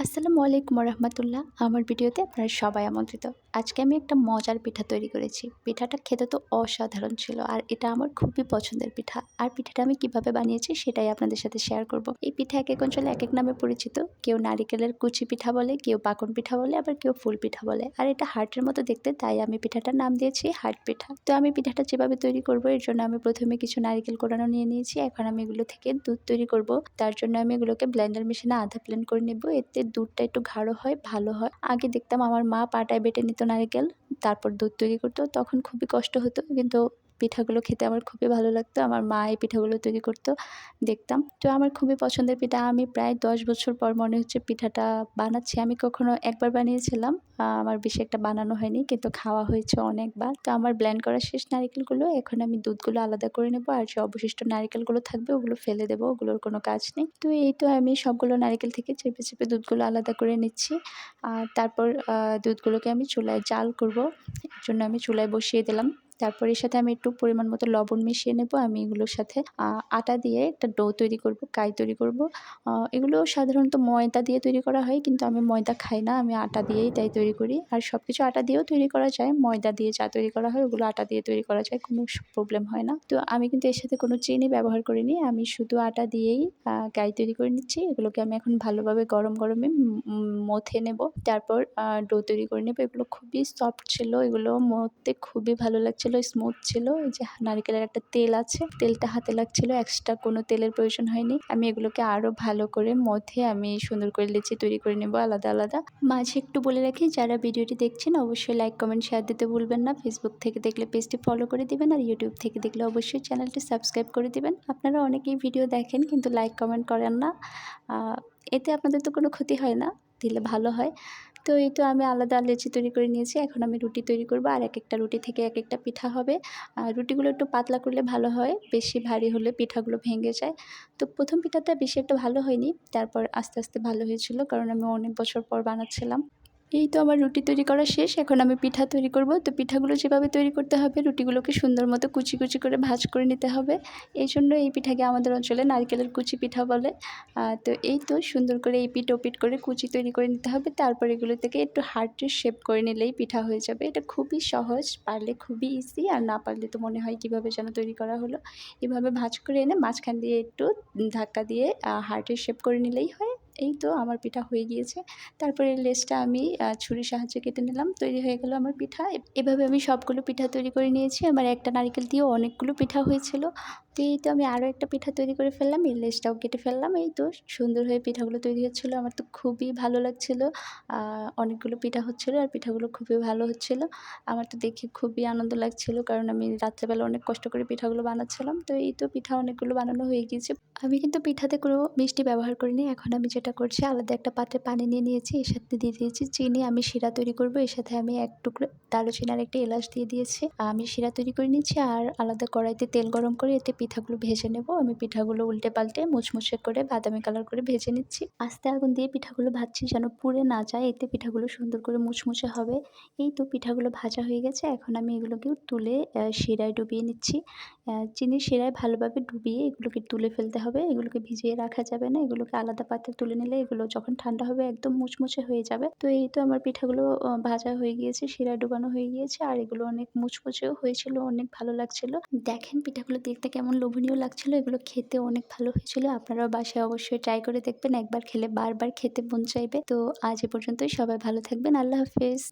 আসসালামু আলাইকুম রহমতুল্লাহ। আমার ভিডিওতে আপনারা সবাই আমন্ত্রিত। আজকে আমি একটা মজার পিঠা তৈরি করেছি। পিঠাটা খেতে তো অসাধারণ ছিল আর এটা আমার খুবই পছন্দের পিঠা। আর পিঠাটা আমি কিভাবে বানিয়েছি সেটাই আপনাদের সাথে শেয়ার করব। এই পিঠা এক অঞ্চলে এক নামে পরিচিত। কেউ নারিকেলের কুচি পিঠা বলে, কেউ পাকন পিঠা বলে, আবার কেউ ফুল পিঠা বলে। আর এটা হার্টের মতো দেখতে, তাই আমি পিঠাটার নাম দিয়েছি হার্ট পিঠা। তো আমি পিঠাটা যেভাবে তৈরি করব, এর জন্য আমি প্রথমে কিছু নারিকেল কোড়ানো নিয়ে নিয়েছি। এখন আমি এগুলো থেকে দুধ তৈরি করব। তার জন্য আমি এগুলোকে ব্লেন্ডার মেশিনে আধা ব্লেন্ড করে নেব। এতে দুধটা একটু গাঢ় হয়, ভালো হয়। আগে দেখতাম আমার মা পাটায় বেটে নিত নারিকেল, তারপর দুধ তৈরি করতো। তখন খুবই কষ্ট হতো, কিন্তু পিঠাগুলো খেতে আমার খুবই ভালো লাগতো। আমার মা এই পিঠাগুলো তৈরি করতো, দেখতাম। তো আমার খুবই পছন্দের পিঠা। আমি প্রায় ১০ বছর পর মনে হচ্ছে পিঠাটা বানাচ্ছি। আমি কখনো একবার বানিয়েছিলাম। আমার বেশি একটা বানানো হয়নি, কিন্তু খাওয়া হয়েছে অনেকবার। তো আমার ব্লেন্ড করা শেষ নারিকেলগুলো। এখন আমি দুধগুলো আলাদা করে নেব, আর যে অবশিষ্ট নারিকেলগুলো থাকবে ওগুলো ফেলে দেবো, ওগুলোর কোনো কাজ নেই। তো এই তো আমি সবগুলো নারিকেল থেকে চেপে চেপে দুধগুলো আলাদা করে নিচ্ছি। আর তারপর দুধগুলোকে আমি চুলায় জাল করব। এর জন্য আমি চুলায় বসিয়ে দিলাম। তারপর এর সাথে আমি একটু পরিমাণ মতো লবণ মিশিয়ে নেব। আমি এগুলোর সাথে আটা দিয়ে একটা ডো তৈরি করব, কাই তৈরি করব। এগুলো সাধারণত ময়দা দিয়ে তৈরি করা হয়, কিন্তু আমি ময়দা খাই না, আমি আটা দিয়েই তাই তৈরি করি। আর সব কিছু আটা দিয়েও তৈরি করা যায়, ময়দা দিয়ে যা তৈরি করা হয় ওগুলো আটা দিয়ে তৈরি করা যায়, কোনো প্রবলেম হয় না। তো আমি কিন্তু এর সাথে কোনো চিনি ব্যবহার করিনি, আমি শুধু আটা দিয়েই কাই তৈরি করে নিচ্ছি। এগুলোকে আমি এখন ভালোভাবে গরম গরমে মথে নেব। তারপর ডো তৈরি করে নেব। এগুলো খুবই সফট ছিল, এগুলো মথতে খুবই ভালো লাগছিল, স্মুথ ছিল। এই যে নারিকেলের একটা তেল আছে, তেলটা হাতে লাগছিল, এক্সট্রা কোনো তেলের প্রয়োজন হয়নি। আমি এগুলোকে আরও ভালো করে মথে আমি সুন্দর করে লেচি তৈরি করে নেব আলাদা আলাদা। মাঝে একটু বলে রাখি, যারা ভিডিওটি দেখছেন অবশ্যই লাইক কমেন্ট শেয়ার দিতে ভুলবেন না। ফেসবুক থেকে দেখলে পেজটি ফলো করে দিবেন, আর ইউটিউব থেকে দেখলে অবশ্যই চ্যানেলটি সাবস্ক্রাইব করে দিবেন। আপনারা অনেকেই ভিডিও দেখেন কিন্তু লাইক কমেন্ট করেন না, এতে আপনাদের তো কোনো ক্ষতি হয় না, দিলে ভালো হয়। তো এই তো আমি আলাদা লেচি তৈরি করে নিয়েছি। এখন আমি রুটি তৈরি করব, আর একটা রুটি থেকে একটা পিঠা হবে। রুটিগুলো একটু পাতলা করলে ভালো হয়, বেশি ভারী হলে পিঠাগুলো ভেঙে যায়। তো প্রথম পিঠাটা বেশি একটা ভালো হয়নি, তারপর আস্তে আস্তে ভালো হয়েছিল, কারণ আমি অনেক বছর পর বানাচ্ছিলাম। এই তো আমার রুটি তৈরি করা শেষ। এখন আমি পিঠা তৈরি করব। তো পিঠাগুলো যেভাবে তৈরি করতে হবে, রুটিগুলোকে সুন্দর মতো কুচি কুচি করে ভাঁজ করে নিতে হবে। এই জন্য এই পিঠাকে আমাদের অঞ্চলে নারকেলের কুচি পিঠা বলে। তো এই তো সুন্দর করে এপিঠ ওপিঠ করে কুচি তৈরি করে নিতে হবে। তারপর এগুলো থেকে একটু হার্টের শেপ করে নিলেই পিঠা হয়ে যাবে। এটা খুবই সহজ, পারলে খুবই ইজি, আর না পারলে তো মনে হয় কীভাবে যেন তৈরি করা হলো। এভাবে ভাঁজ করে এনে মাঝখান দিয়ে একটু ধাক্কা দিয়ে হার্টের শেপ করে নিলেই হয়। এই তো আমার পিঠা হয়ে গিয়েছে। তারপরে লেচটা আমি ছুরির সাহায্যে কেটে নিলাম, তৈরি হয়ে গেল আমার পিঠা। এভাবে আমি সবগুলো পিঠা তৈরি করে নিয়েছি। আমার একটা নারিকেল দিয়েও অনেকগুলো পিঠা হয়েছিল। তো এই তো আমি আরও একটা পিঠা তৈরি করে ফেললাম, এই লেচটাও কেটে ফেললাম। এই তো সুন্দর হয়ে পিঠাগুলো তৈরি হচ্ছিলো। আমার তো খুবই ভালো লাগছিলো। অনেকগুলো পিঠা হচ্ছিলো, আর পিঠাগুলো খুবই ভালো হচ্ছিলো। আমার তো দেখে খুবই আনন্দ লাগছিলো, কারণ আমি রাত্রেবেলা অনেক কষ্ট করে পিঠাগুলো বানাচ্ছিলাম। তো এই তো পিঠা অনেকগুলো বানানো হয়ে গিয়েছে। আমি কিন্তু পিঠাতে কোনো মিষ্টি ব্যবহার করিনি। এখন আমি যেটা করছি, আলাদা একটা পাত্রে পানি নিয়ে নিয়েছি, এর সাথে দিয়ে দিয়েছি চিনি। আমি শিরা তৈরি করব, এর সাথে আমি ১ টুকরো দারুচিনি আর একটা এলাচ দিয়ে দিয়েছি। আমি শিরা তৈরি করে নিচ্ছি, আর আলাদা কড়াইতে তেল গরম করে এতে পিঠাগুলো ভেজে নেব। আমি পিঠাগুলো উল্টে পাল্টে মুচমুচে করে বাদামি কালার করে ভেজে নিচ্ছি। আস্তে আগুন দিয়ে পিঠাগুলো ভাজছি যেন পুড়ে না যায়, এতে পিঠাগুলো সুন্দর করে মুচমুচে হবে। এই তো পিঠাগুলো ভাজা হয়ে গেছে। এখন আমি এগুলোকেও তুলে শিরায় ডুবিয়ে নিচ্ছি। চিনির শিরায় ভালোভাবে ডুবিয়ে এগুলোকে তুলে ফেলতে হবে। এগুলোকে ভিজিয়ে রাখা যাবে না, এগুলোকে আলাদা পাত্রে তুলে নিলে এগুলো যখন ঠান্ডা হবে একদম মুচমুচে হয়ে যাবে। তো এই তো আমার পিঠাগুলো ভাজা হয়ে গিয়েছে, শিরায় ডুবানো হয়ে গিয়েছে, আর এগুলো অনেক মুচমুচেও হয়েছিল, অনেক ভালো লাগছিল। দেখেন পিঠাগুলো দেখতে কেমন লোভনীয় লাগছিল, এগুলো খেতে অনেক ভালো হয়েছিল। আপনারাও বাসায় অবশ্যই ট্রাই করে দেখবেন, একবার খেলে বারবার খেতে মন চাইবে। তো আজ এ পর্যন্তই, সবাই ভালো থাকবেন। আল্লাহ হাফেজ।